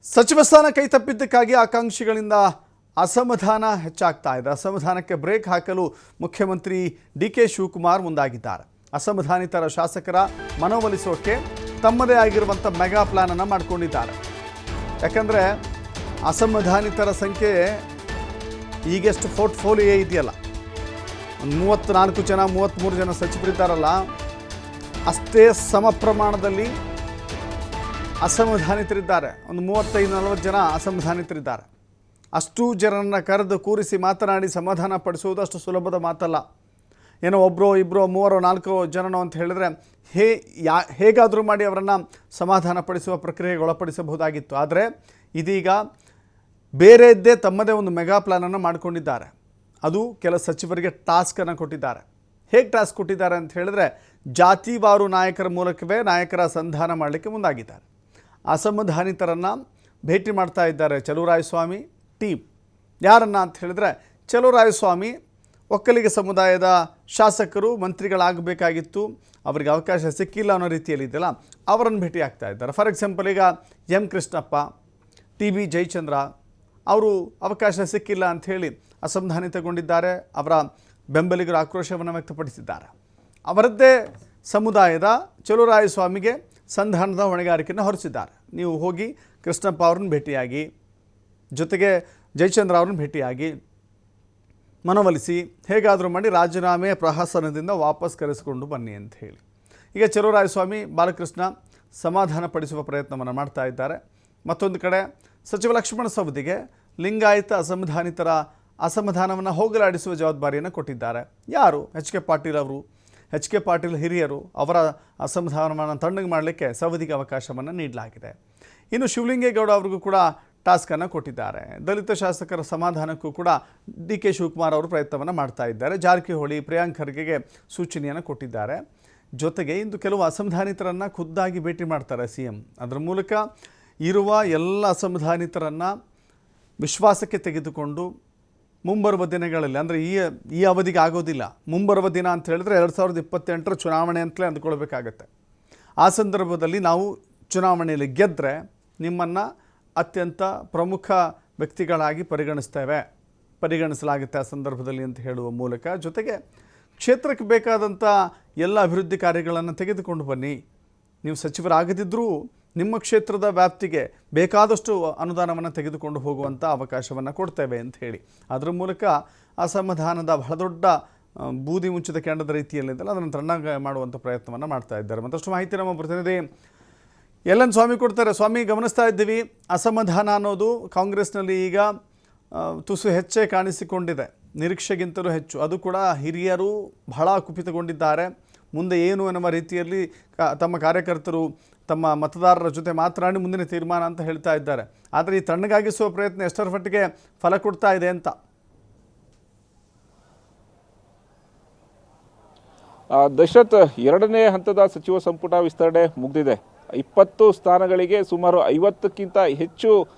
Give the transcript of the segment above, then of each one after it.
ಸಚಿವ ಸ್ಥಾನ ಕೈತಪ್ಪಿದ್ದಕ್ಕಾಗಿ ಆಕಾಂಕ್ಷಿಗಳಿಂದ ಅಸಮಾಧಾನ ಹೆಚ್ಚಾಗ್ತಾ ಇದೆ. ಅಸಮಾಧಾನಕ್ಕೆ ಬ್ರೇಕ್ ಹಾಕಲು ಮುಖ್ಯಮಂತ್ರಿ ಡಿಕೆ ಶಿವಕುಮಾರ್ ಮುಂದಾಗಿದ್ದಾರೆ. ಅಸಮಾಧಾನಿತರ ಶಾಸಕರ ಮನವೊಲಿಸೋಕೆ ತಮ್ಮದೇ ಆಗಿರುವಂಥ ಮೆಗಾ ಪ್ಲಾನ್ ಅನ್ನು ಮಾಡಿಕೊಂಡಿದ್ದಾರೆ. ಯಾಕಂದರೆ ಅಸಮಾಧಾನಿತರ ಸಂಖ್ಯೆ ಈಗೆಷ್ಟು ಪೋರ್ಟ್ಫೋಲಿಯೋ ಇದೆಯಲ್ಲ, ಒಂದು 34 ಜನ 33 ಜನ ಸಚಿವರಿದ್ದಾರಲ್ಲ, ಅಷ್ಟೇ ಸಮ ಪ್ರಮಾಣದಲ್ಲಿ ಅಸಮಾಧಾನಿತರಿದ್ದಾರೆ. ಒಂದು 35-40 ಜನ ಅಸಮಾಧಾನಿತರಿದ್ದಾರೆ. ಅಷ್ಟು ಜನರನ್ನು ಕರೆದು ಕೂರಿಸಿ ಮಾತನಾಡಿ ಸಮಾಧಾನ ಪಡಿಸುವುದು ಅಷ್ಟು ಸುಲಭದ ಮಾತಲ್ಲ. ಏನೋ ಒಬ್ಬರೋ ಇಬ್ಬರೋ 3-4 ಜನನೋ ಅಂತ ಹೇಳಿದ್ರೆ ಹೇಗಾದರೂ ಮಾಡಿ ಅವರನ್ನು ಸಮಾಧಾನ ಪಡಿಸುವ ಪ್ರಕ್ರಿಯೆಗೆ ಒಳಪಡಿಸಬಹುದಾಗಿತ್ತು. ಆದರೆ ಇದೀಗ ಬೇರೆಯದ್ದೇ ತಮ್ಮದೇ ಒಂದು ಮೆಗಾ ಪ್ಲಾನನ್ನು ಮಾಡಿಕೊಂಡಿದ್ದಾರೆ. ಅದು ಕೆಲ ಸಚಿವರಿಗೆ ಟಾಸ್ಕನ್ನು ಕೊಟ್ಟಿದ್ದಾರೆ. ಹೇಗೆ ಟಾಸ್ಕ್ ಕೊಟ್ಟಿದ್ದಾರೆ ಅಂತ ಹೇಳಿದ್ರೆ, ಜಾತಿವಾರು ನಾಯಕರ ಮೂಲಕವೇ ನಾಯಕರ ಸಂಧಾನ ಮಾಡಲಿಕ್ಕೆ ಮುಂದಾಗಿದ್ದಾರೆ. ಅಸಮಾಧಾನಿತರನ್ನು ಭೇಟಿ ಮಾಡ್ತಾ ಇದ್ದಾರೆ ಚಲುವರಾಯಸ್ವಾಮಿ ಟೀಮ್. ಯಾರನ್ನು ಅಂತ ಹೇಳಿದ್ರೆ, ಚಲುವರಾಯಸ್ವಾಮಿ ಒಕ್ಕಲಿಗ ಸಮುದಾಯದ ಶಾಸಕರು ಮಂತ್ರಿಗಳಾಗಬೇಕಾಗಿತ್ತು, ಅವರಿಗೆ ಅವಕಾಶ ಸಿಕ್ಕಿಲ್ಲ ಅನ್ನೋ ರೀತಿಯಲ್ಲಿ ಇದೆಯಲ್ಲ, ಅವರನ್ನು ಭೇಟಿ ಆಗ್ತಾ ಇದ್ದಾರೆ. ಫಾರ್ ಎಕ್ಸಾಂಪಲ್, ಈಗ ಎಂ ಕೃಷ್ಣಪ್ಪ, TB ಜಯಚಂದ್ರ ಅವರು ಅವಕಾಶ ಸಿಕ್ಕಿಲ್ಲ ಅಂಥೇಳಿ ಅಸಮಾಧಾನಿತಗೊಂಡಿದ್ದಾರೆ. ಅವರ ಬೆಂಬಲಿಗರು ಆಕ್ರೋಶವನ್ನು ವ್ಯಕ್ತಪಡಿಸಿದ್ದಾರೆ. ಅವರದ್ದೇ ಸಮುದಾಯದ ಚಲುವರಾಯಸ್ವಾಮಿಗೆ ಸಂಧಾನದ ಹೊಣೆಗಾರಿಕೆಯನ್ನು ಹೊರಿಸಿದ್ದಾರೆ. ನೀವು ಹೋಗಿ ಕೃಷ್ಣಪ್ಪ ಅವ್ರನ್ನ ಭೇಟಿಯಾಗಿ, ಜೊತೆಗೆ ಜಯಚಂದ್ರ ಅವ್ರನ್ನ ಭೇಟಿಯಾಗಿ ಮನವೊಲಿಸಿ ಹೇಗಾದರೂ ಮಾಡಿ ರಾಜೀನಾಮೆ ಪ್ರಹಸನದಿಂದ ವಾಪಸ್ ಕರೆಸಿಕೊಂಡು ಬನ್ನಿ ಅಂತ ಹೇಳಿ ಈಗ ಚಲುವರಾಯಸ್ವಾಮಿ ಬಾಲಕೃಷ್ಣ ಸಮಾಧಾನ ಪಡಿಸುವ ಪ್ರಯತ್ನವನ್ನು ಮಾಡ್ತಾ ಇದ್ದಾರೆ. ಮತ್ತೊಂದು ಕಡೆ ಸಚಿವ ಲಕ್ಷ್ಮಣ ಸವದಿಗೆ ಲಿಂಗಾಯತ ಅಸಮಾಧಾನಿತರ ಅಸಮಾಧಾನವನ್ನು ಹೋಗಲಾಡಿಸುವ ಜವಾಬ್ದಾರಿಯನ್ನು ಕೊಟ್ಟಿದ್ದಾರೆ. ಯಾರು? HK ಪಾಟೀಲ್ ಅವರು. HK ಪಾಟೀಲ್ ಹಿರಿಯರು. ಅವರ ಅಸಮಾಧಾನವನ್ನು ತಣ್ಣಗೆ ಮಾಡಲಿಕ್ಕೆ ಸವದಿಗೆ ಅವಕಾಶವನ್ನು ನೀಡಲಾಗಿದೆ. ಇನ್ನು ಶಿವಲಿಂಗೇಗೌಡ ಅವ್ರಿಗೂ ಕೂಡ ಟಾಸ್ಕನ್ನು ಕೊಟ್ಟಿದ್ದಾರೆ. ದಲಿತ ಶಾಸಕರ ಸಮಾಧಾನಕ್ಕೂ ಕೂಡ DK ಶಿವಕುಮಾರ್ ಅವರು ಪ್ರಯತ್ನವನ್ನು ಮಾಡ್ತಾ ಇದ್ದಾರೆ. ಜಾರಕಿಹೊಳಿ, ಪ್ರಿಯಾಂಕ್ ಖರ್ಗೆಗೆ ಸೂಚನೆಯನ್ನು ಕೊಟ್ಟಿದ್ದಾರೆ. ಜೊತೆಗೆ ಇಂದು ಕೆಲವು ಅಸಮಾಧಾನಿತರನ್ನು ಖುದ್ದಾಗಿ ಭೇಟಿ ಮಾಡ್ತಾರೆ CM. ಅದರ ಮೂಲಕ ಇರುವ ಎಲ್ಲ ಅಸಮಾಧಾನಿತರನ್ನು ವಿಶ್ವಾಸಕ್ಕೆ ತೆಗೆದುಕೊಂಡು ಮುಂಬರುವ ದಿನಗಳಲ್ಲಿ, ಅಂದರೆ ಈ ಅವಧಿಗೆ ಆಗೋದಿಲ್ಲ, ಮುಂಬರುವ ದಿನ ಅಂತ ಹೇಳಿದ್ರೆ 2028 ಚುನಾವಣೆ ಅಂತಲೇ ಅಂದ್ಕೊಳ್ಬೇಕಾಗತ್ತೆ. ಆ ಸಂದರ್ಭದಲ್ಲಿ ನಾವು ಚುನಾವಣೆಯಲ್ಲಿ ಗೆದ್ದರೆ ನಿಮ್ಮನ್ನು ಅತ್ಯಂತ ಪ್ರಮುಖ ವ್ಯಕ್ತಿಗಳಾಗಿ ಪರಿಗಣಿಸಲಾಗುತ್ತೆ ಆ ಸಂದರ್ಭದಲ್ಲಿ ಅಂತ ಹೇಳುವ ಮೂಲಕ, ಜೊತೆಗೆ ಕ್ಷೇತ್ರಕ್ಕೆ ಬೇಕಾದಂಥ ಎಲ್ಲ ಅಭಿವೃದ್ಧಿ ಕಾರ್ಯಗಳನ್ನು ತೆಗೆದುಕೊಂಡು ಬನ್ನಿ, ನೀವು ಸಚಿವರಾಗದಿದ್ದರೂ ನಿಮ್ಮ ಕ್ಷೇತ್ರದ ವ್ಯಾಪ್ತಿಗೆ ಬೇಕಾದಷ್ಟು ಅನುದಾನವನ್ನು ತೆಗೆದುಕೊಂಡು ಹೋಗುವಂಥ ಅವಕಾಶವನ್ನು ಕೊಡ್ತೇವೆ ಅಂತ ಹೇಳಿ ಅದರ ಮೂಲಕ ಅಸಮಾಧಾನದ ಬಹಳ ದೊಡ್ಡ ಬೂದಿ ಮುಚ್ಚಿದ ಕೆಂಡದ ರೀತಿಯಲ್ಲಿದ್ದಲ್ಲ, ಅದನ್ನು ತಣ್ಣಗೆ ಮಾಡುವಂಥ ಪ್ರಯತ್ನವನ್ನು ಮಾಡ್ತಾ ಇದ್ದಾರೆ. ಮತ್ತಷ್ಟು ಮಾಹಿತಿ ನಮ್ಮ ಪ್ರತಿನಿಧಿ LN ಸ್ವಾಮಿ ಕೊಡ್ತಾರೆ. ಸ್ವಾಮಿ, ಗಮನಿಸ್ತಾ ಇದ್ದೀವಿ, ಅಸಮಾಧಾನ ಅನ್ನೋದು ಕಾಂಗ್ರೆಸ್ನಲ್ಲಿ ಈಗ ತುಸು ಹೆಚ್ಚೇ ಕಾಣಿಸಿಕೊಂಡಿದೆ, ನಿರೀಕ್ಷೆಗಿಂತಲೂ ಹೆಚ್ಚು. ಅದು ಕೂಡ ಹಿರಿಯರು ಬಹಳ ಕುಪಿತಗೊಂಡಿದ್ದಾರೆ. ಮುಂದೆ ಏನು ಎನ್ನುವ ರೀತಿಯಲ್ಲಿ ತಮ್ಮ ಕಾರ್ಯಕರ್ತರು ತಮ್ಮ ಮತದಾರರ ಜೊತೆ ಮಾತನಾಡಿ ಮುಂದಿನ ತೀರ್ಮಾನ ಅಂತ ಹೇಳ್ತಾ ಇದ್ದಾರೆ. ಆದರೆ ಈ ತಣ್ಣಗಾಗಿಸುವ ಪ್ರಯತ್ನ ಎಷ್ಟರ ಮಟ್ಟಿಗೆ ಫಲ ಕೊಡ್ತಾ ಇದೆ ಅಂತ? ದಶರಥ್, 2ನೇ ಹಂತದ ಸಚಿವ ಸಂಪುಟ ವಿಸ್ತರಣೆ ಮುಗಿದಿದೆ. 20 ಸ್ಥಾನಗಳಿಗೆ ಸುಮಾರು 50ಕ್ಕಿಂತ ಹೆಚ್ಚು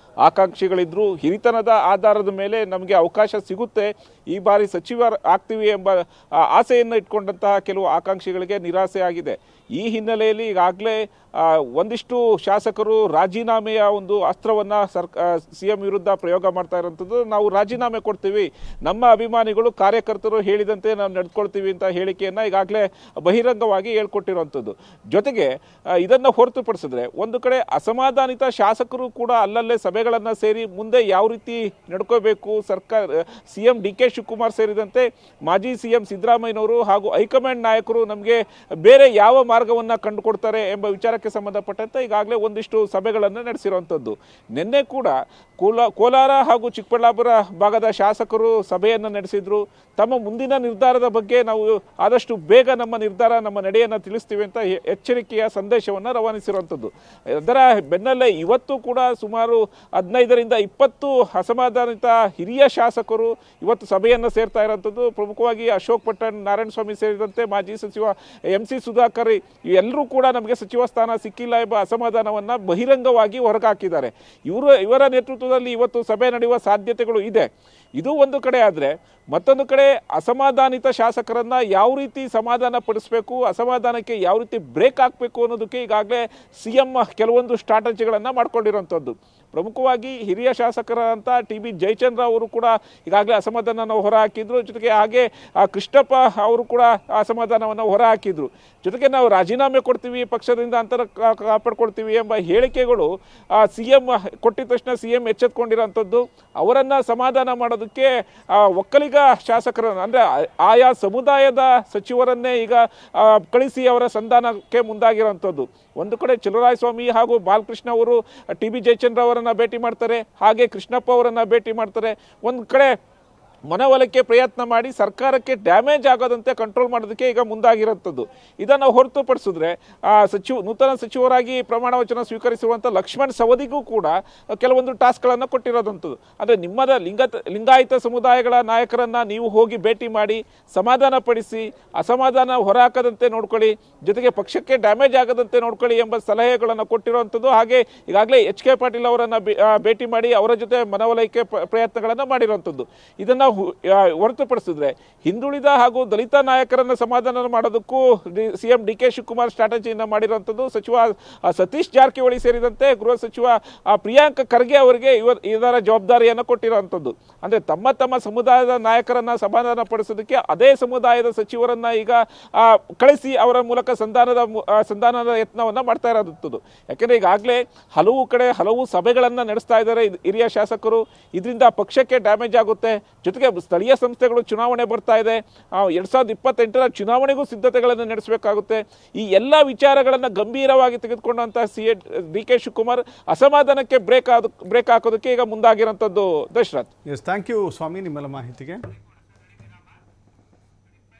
ಆಕಾಂಕ್ಷಿಗಳಿದ್ರು. ಹಿರಿತನದ ಆಧಾರದ ಮೇಲೆ ನಮಗೆ ಅವಕಾಶ ಸಿಗುತ್ತೆ, ಈ ಬಾರಿ ಸಚಿವ ಆಗ್ತೀವಿ ಎಂಬ ಆಸೆಯನ್ನು ಇಟ್ಕೊಂಡಂತಹ ಕೆಲವು ಆಕಾಂಕ್ಷಿಗಳಿಗೆ ನಿರಾಸೆ ಆಗಿದೆ. ಈ ಹಿನ್ನೆಲೆಯಲ್ಲಿ ಈಗಾಗಲೇ ಒಂದಿಷ್ಟು ಶಾಸಕರು ರಾಜೀನಾಮೆಯ ಒಂದು ಅಸ್ತ್ರವನ್ನು CM ವಿರುದ್ಧ ಪ್ರಯೋಗ ಮಾಡ್ತಾ ಇರೋಂಥದ್ದು. ನಾವು ರಾಜೀನಾಮೆ ಕೊಡ್ತೀವಿ, ನಮ್ಮ ಅಭಿಮಾನಿಗಳು ಕಾರ್ಯಕರ್ತರು ಹೇಳಿದಂತೆ ನಾವು ನಡೆದುಕೊಳ್ತೀವಿ ಅಂತ ಹೇಳಿಕೆಯನ್ನು ಈಗಾಗಲೇ ಬಹಿರಂಗವಾಗಿ ಹೇಳ್ಕೊಟ್ಟಿರುವಂಥದ್ದು. ಜೊತೆಗೆ ಇದನ್ನು ಹೊರತುಪಡಿಸಿದ್ರೆ, ಒಂದು ಕಡೆ ಅಸಮಾಧಾನಿತ ಶಾಸಕರು ಕೂಡ ಅಲ್ಲಲ್ಲೇ ಸಭೆಗಳನ್ನು ಸೇರಿ ಮುಂದೆ ಯಾವ ರೀತಿ ನಡ್ಕೋಬೇಕು, CM DK ಶಿವಕುಮಾರ್ ಸೇರಿದಂತೆ ಮಾಜಿ CM ಸಿದ್ದರಾಮಯ್ಯನವರು ಹಾಗೂ ಹೈಕಮಾಂಡ್ ನಾಯಕರು ನಮಗೆ ಬೇರೆ ಯಾವ ಮಾರ್ಗವನ್ನು ಕಂಡುಕೊಡ್ತಾರೆ ಎಂಬ ವಿಚಾರಕ್ಕೆ ಸಂಬಂಧಪಟ್ಟಂತೆ ಈಗಾಗಲೇ ಒಂದಿಷ್ಟು ಸಭೆಗಳನ್ನು ನಡೆಸಿರುವಂಥದ್ದು. ನಿನ್ನೆ ಕೂಡ ಕೋಲಾರ ಹಾಗೂ ಚಿಕ್ಕಬಳ್ಳಾಪುರ ಭಾಗದ ಶಾಸಕರು ಸಭೆಯನ್ನು ನಡೆಸಿದ್ರು. ತಮ್ಮ ಮುಂದಿನ ನಿರ್ಧಾರದ ಬಗ್ಗೆ ನಾವು ಆದಷ್ಟು ಬೇಗ ನಮ್ಮ ನಿರ್ಧಾರ, ನಮ್ಮ ನಡೆಯನ್ನು ತಿಳಿಸ್ತೀವಿ ಅಂತ ಎಚ್ಚರಿಕೆಯ ಸಂದೇಶವನ್ನು ರವಾನಿಸಿರುವಂಥದ್ದು. ಅದರ ಬೆನ್ನಲ್ಲೇ ಇವತ್ತು ಕೂಡ ಸುಮಾರು 15ರಿಂದ 20 ಅಸಮಾಧಾನಿತ ಹಿರಿಯ ಶಾಸಕರು ಇವತ್ತು ಸಭೆಯನ್ನು ಸೇರ್ತಾ ಇರೋಂಥದ್ದು. ಪ್ರಮುಖವಾಗಿ ಅಶೋಕ್ ಪಟ್ಟಣ್, ನಾರಾಯಣಸ್ವಾಮಿ ಸೇರಿದಂತೆ ಮಾಜಿ ಸಚಿವ MC ಸುಧಾಕರ್ ಎಲ್ಲರೂ ಕೂಡ ನಮಗೆ ಸಚಿವ ಸ್ಥಾನ ಸಿಕ್ಕಿಲ್ಲ ಎಂಬ ಅಸಮಾಧಾನವನ್ನು ಬಹಿರಂಗವಾಗಿ ಹೊರಗಾಕಿದ್ದಾರೆ. ಇವರ ನೇತೃತ್ವದಲ್ಲಿ ಇವತ್ತು ಸಭೆ ನಡೆಯುವ ಸಾಧ್ಯತೆಗಳು ಇದೆ. ಇದು ಒಂದು ಕಡೆ. ಆದರೆ ಮತ್ತೊಂದು ಕಡೆ ಅಸಮಾಧಾನಿತ ಶಾಸಕರನ್ನ ಯಾವ ರೀತಿ ಸಮಾಧಾನ ಪಡಿಸಬೇಕು, ಅಸಮಾಧಾನಕ್ಕೆ ಯಾವ ರೀತಿ ಬ್ರೇಕ್ ಹಾಕಬೇಕು ಅನ್ನೋದಕ್ಕೆ ಈಗಾಗಲೇ CM ಕೆಲವೊಂದು ಸ್ಟ್ರಾಟಜಿಗಳನ್ನು ಮಾಡ್ಕೊಂಡಿರುವಂಥದ್ದು. ಪ್ರಮುಖವಾಗಿ ಹಿರಿಯ ಶಾಸಕರಂತ ಟಿ ಬಿ ಜಯಚಂದ್ರ ಅವರು ಕೂಡ ಈಗಾಗಲೇ ಅಸಮಾಧಾನವನ್ನು ಹೊರಹಾಕಿದ್ರು. ಜೊತೆಗೆ ಹಾಗೆ ಕೃಷ್ಣಪ್ಪ ಅವರು ಕೂಡ ಅಸಮಾಧಾನವನ್ನು ಹೊರಹಾಕಿದ್ರು. ಜೊತೆಗೆ ನಾವು ರಾಜೀನಾಮೆ ಕೊಡ್ತೀವಿ, ಪಕ್ಷದಿಂದ ಅಂತರ ಕಾಪಾಡ್ಕೊಳ್ತೀವಿ ಎಂಬ ಹೇಳಿಕೆಗಳು CM ಕೊಟ್ಟಿದ ತಕ್ಷಣ CM ಎಚ್ಚೆತ್ಕೊಂಡಿರೋಂಥದ್ದು. ಅವರನ್ನು ಸಮಾಧಾನ ಮಾಡೋದಕ್ಕೆ ಒಕ್ಕಲಿಗ ಶಾಸಕರನ್ನು ಅಂದರೆ ಆಯಾ ಸಮುದಾಯದ ಸಚಿವರನ್ನೇ ಈಗ ಕಳಿಸಿ ಅವರ ಸಂಧಾನಕ್ಕೆ ಮುಂದಾಗಿರೋಂಥದ್ದು. ಒಂದು ಕಡೆ ಚಲುವರಾಯಸ್ವಾಮಿ ಹಾಗೂ ಬಾಲಕೃಷ್ಣ ಅವರು ಟಿ ಬಿ ಜಯಚಂದ್ರ ಅವರನ್ನು ಭೇಟಿ ಮಾಡ್ತಾರೆ, ಹಾಗೆ ಕೃಷ್ಣಪ್ಪ ಅವರನ್ನು ಭೇಟಿ ಮಾಡ್ತಾರೆ. ಒಂದು ಕಡೆ ಮನವೊಲಿಕೆ ಪ್ರಯತ್ನ ಮಾಡಿ ಸರ್ಕಾರಕ್ಕೆ ಡ್ಯಾಮೇಜ್ ಆಗೋದಂತೆ ಕಂಟ್ರೋಲ್ ಮಾಡೋದಕ್ಕೆ ಈಗ ಮುಂದಾಗಿರೋಂಥದ್ದು. ಇದನ್ನು ಹೊರತುಪಡಿಸಿದ್ರೆ ನೂತನ ಸಚಿವರಾಗಿ ಪ್ರಮಾಣ ವಚನ ಸ್ವೀಕರಿಸಿರುವಂಥ ಲಕ್ಷ್ಮಣ್ ಸವದಿಗೂ ಕೂಡ ಕೆಲವೊಂದು ಟಾಸ್ಕ್ಗಳನ್ನು ಕೊಟ್ಟಿರೋದಂಥದ್ದು. ಅಂದರೆ ಲಿಂಗಾಯತ ಸಮುದಾಯಗಳ ನಾಯಕರನ್ನು ನೀವು ಹೋಗಿ ಭೇಟಿ ಮಾಡಿ ಸಮಾಧಾನ ಪಡಿಸಿ, ಅಸಮಾಧಾನ ಹೊರಹಾಕದಂತೆ ನೋಡ್ಕೊಳ್ಳಿ, ಜೊತೆಗೆ ಪಕ್ಷಕ್ಕೆ ಡ್ಯಾಮೇಜ್ ಆಗದಂತೆ ನೋಡ್ಕೊಳ್ಳಿ ಎಂಬ ಸಲಹೆಗಳನ್ನು ಕೊಟ್ಟಿರುವಂಥದ್ದು. ಹಾಗೆ ಈಗಾಗಲೇ HK ಪಾಟೀಲ್ ಅವರನ್ನು ಭೇಟಿ ಮಾಡಿ ಅವರ ಜೊತೆ ಮನವೊಲಿಕೆ ಪ್ರಯತ್ನಗಳನ್ನು ಮಾಡಿರುವಂಥದ್ದು. ಇದನ್ನು ಹೊರತುಪಡಿಸಿದ್ರೆ ಹಿಂದುಳಿದ ಹಾಗೂ ದಲಿತ ನಾಯಕರನ್ನು ಸಮಾಧಾನ ಮಾಡೋದಕ್ಕೂ CM DK ಶಿವಕುಮಾರ್ ಸ್ಟ್ರಾಟಜಿಯನ್ನು ಮಾಡಿರುವಂಥದ್ದು. ಸಚಿವ ಸತೀಶ್ ಜಾರಕಿಹೊಳಿ ಸೇರಿದಂತೆ ಗೃಹ ಸಚಿವ ಪ್ರಿಯಾಂಕ್ ಖರ್ಗೆ ಅವರಿಗೆ ಇದರ ಜವಾಬ್ದಾರಿಯನ್ನು ಕೊಟ್ಟಿರುವಂಥದ್ದು. ಅಂದರೆ ತಮ್ಮ ಸಮುದಾಯದ ನಾಯಕರನ್ನು ಸಮಾಧಾನ ಪಡಿಸೋದಕ್ಕೆ ಅದೇ ಸಮುದಾಯದ ಸಚಿವರನ್ನ ಈಗ ಕಳಿಸಿ ಅವರ ಮೂಲಕ ಸಂಧಾನದ ಯತ್ನವನ್ನು ಮಾಡ್ತಾ ಇರೋದಂಥದ್ದು. ಯಾಕೆಂದರೆ ಈಗಾಗಲೇ ಹಲವು ಕಡೆ ಹಲವು ಸಭೆಗಳನ್ನು ನಡೆಸ್ತಾ ಇದ್ದಾರೆ ಹಿರಿಯ ಶಾಸಕರು. ಇದರಿಂದ ಪಕ್ಷಕ್ಕೆ ಡ್ಯಾಮೇಜ್ ಆಗುತ್ತೆ. ಜೊತೆಗೆ ಸ್ಥಳೀಯ ಸಂಸ್ಥೆಗಳು ಚುನಾವಣೆ ಬರ್ತಾ ಇದೆ, 2028ರ ಚುನಾವಣೆಗೂ ಸಿದ್ಧತೆಗಳನ್ನು ನಡೆಸಬೇಕಾಗುತ್ತೆ. ಈ ಎಲ್ಲ ವಿಚಾರಗಳನ್ನು ಗಂಭೀರವಾಗಿ ತೆಗೆದುಕೊಂಡಂತಹ DK ಶಿವಕುಮಾರ್ ಅಸಮಾಧಾನಕ್ಕೆ ಬ್ರೇಕ್ ಹಾಕೋದಕ್ಕೆ ಈಗ ಮುಂದಾಗಿರೋಂಥದ್ದು. ದಶರಥ್. ಎಸ್, ಥ್ಯಾಂಕ್ ಯು ಸ್ವಾಮಿ ನಿಮ್ಮೆಲ್ಲ ಮಾಹಿತಿಗೆ.